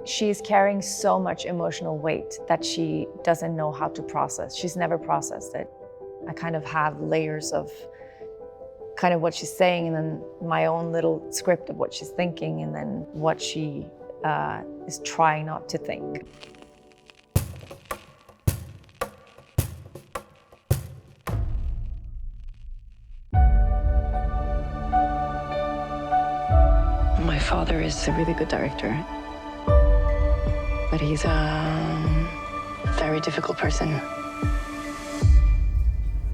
She's carrying so much emotional weight that she doesn't know how to process. She's never processed it. I kind of have layers of kind of what she's saying and then my own little script of what she's thinking and then what she is trying not to think. My father is a really good director, but he's a very difficult person.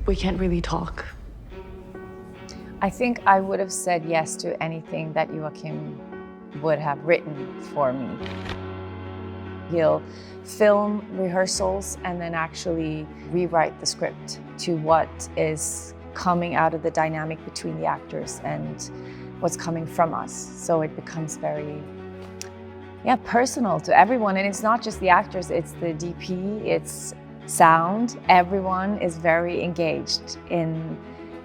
We can't really talk. I think I would have said yes to anything that Joachim would have written for me. He'll film rehearsals and then actually rewrite the script to what is coming out of the dynamic between the actors and what's coming from us. So it becomes very, personal to everyone. And it's not just the actors, it's the DP, it's sound. Everyone is very engaged in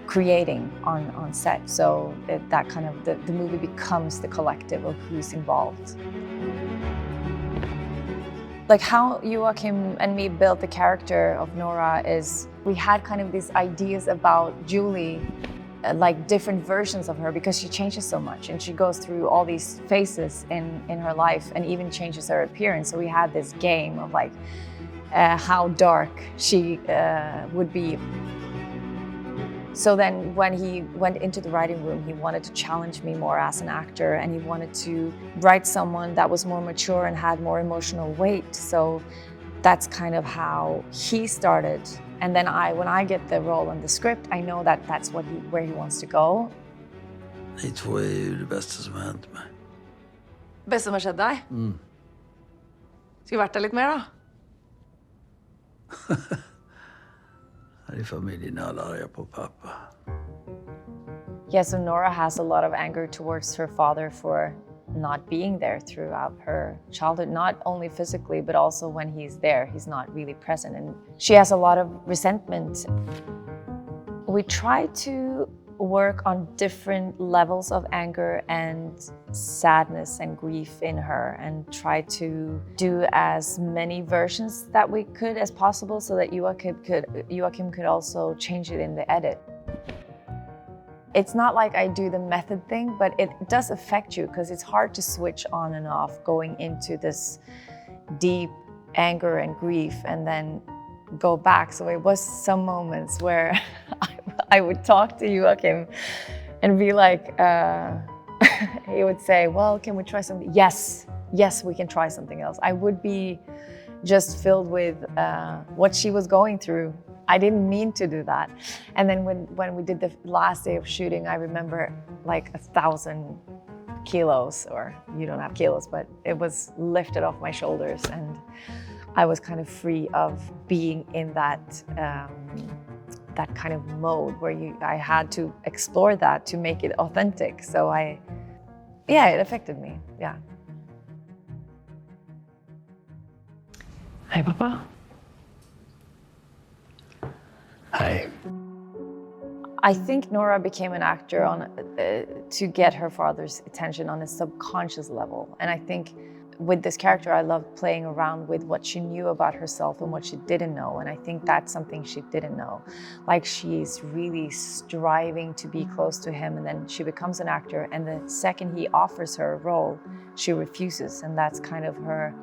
creating on set. So that kind of, the movie becomes the collective of who's involved. Like how Joachim and me built the character of Nora is we had kind of these ideas about Julie, like different versions of her because she changes so much and she goes through all these phases in her life and even changes her appearance. So we had this game of like how dark she would be. So then when he went into the writing room, he wanted to challenge me more as an actor and he wanted to write someone that was more mature and had more emotional weight. So that's kind of how he started. And then when I get the role on the script, I know that that's where he wants to go. Ni två är ju det bästa som har hänt mig. Bästa som har skjedd deg? Skulle vært der litt mer, da? Här i familjen är alla arga på pappa. Yeah, so Nora has a lot of anger towards her father for not being there throughout her childhood, not only physically, but also when he's there, he's not really present. And she has a lot of resentment. We try to work on different levels of anger and sadness and grief in her and try to do as many versions that we could as possible so that Joachim could also change it in the edit. It's not like I do the method thing, but it does affect you because it's hard to switch on and off going into this deep anger and grief and then go back. So it was some moments where I would talk to Joachim and be like, he would say, well, can we try something? Yes, we can try something else. I would be just filled with what she was going through. I didn't mean to do that. And then when we did the last day of shooting, I remember like 1,000 kilos, or you don't have kilos, but it was lifted off my shoulders and I was kind of free of being in that that kind of mode where I had to explore that to make it authentic. So it affected me, yeah. Hi, Papa. Hi. I think Nora became an actor to get her father's attention on a subconscious level. And I think with this character, I loved playing around with what she knew about herself and what she didn't know. And I think that's something she didn't know. Like she's really striving to be close to him and then she becomes an actor and the second he offers her a role, she refuses. And that's kind of her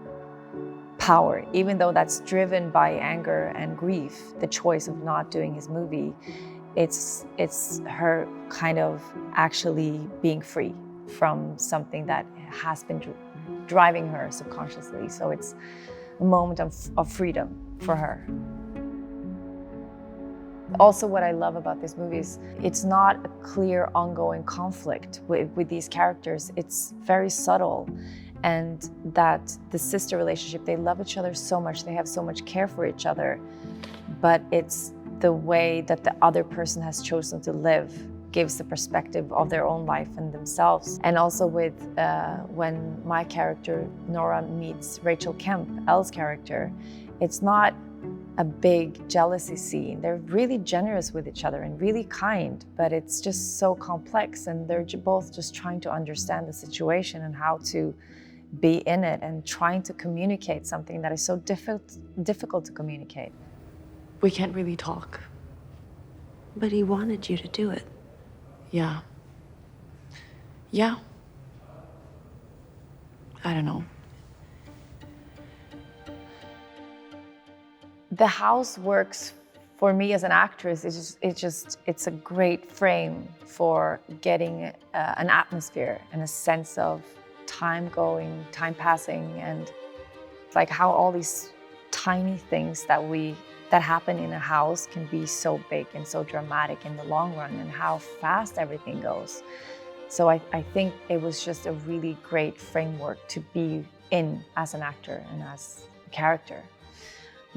power, even though that's driven by anger and grief, the choice of not doing his movie, it's her kind of actually being free from something that has been driving her subconsciously. So it's a moment of freedom for her. Also, what I love about this movie is it's not a clear ongoing conflict with these characters. It's very subtle. And that the sister relationship, they love each other so much, they have so much care for each other, but it's the way that the other person has chosen to live gives the perspective of their own life and themselves. And also with when my character, Nora, meets Rachel Kemp, Elle's character, it's not a big jealousy scene. They're really generous with each other and really kind, but it's just so complex and they're both just trying to understand the situation and how to be in it and trying to communicate something that is so difficult to communicate. We can't really talk. But he wanted you to do it. Yeah. Yeah. I don't know. The house works for me as an actress. It's a great frame for getting an atmosphere and a sense of time going, time passing, and like how all these tiny things that happen in a house can be so big and so dramatic in the long run, and how fast everything goes. So I think it was just a really great framework to be in as an actor and as a character.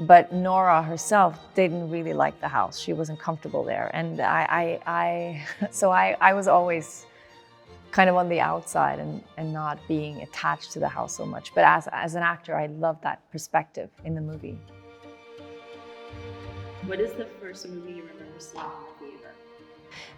But Nora herself didn't really like the house. She wasn't comfortable there. And so I was always kind of on the outside and not being attached to the house so much. But as an actor, I love that perspective in the movie. What is the first movie you remember seeing in the theater?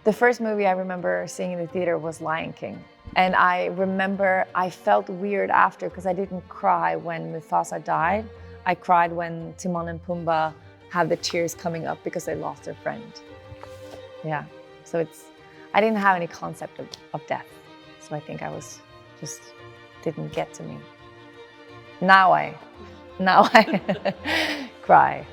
The first movie I remember seeing in the theater was Lion King. And I remember I felt weird after because I didn't cry when Mufasa died. I cried when Timon and Pumbaa had the tears coming up because they lost their friend. Yeah, so I didn't have any concept of death. So I think I just didn't get to me. Now I cry.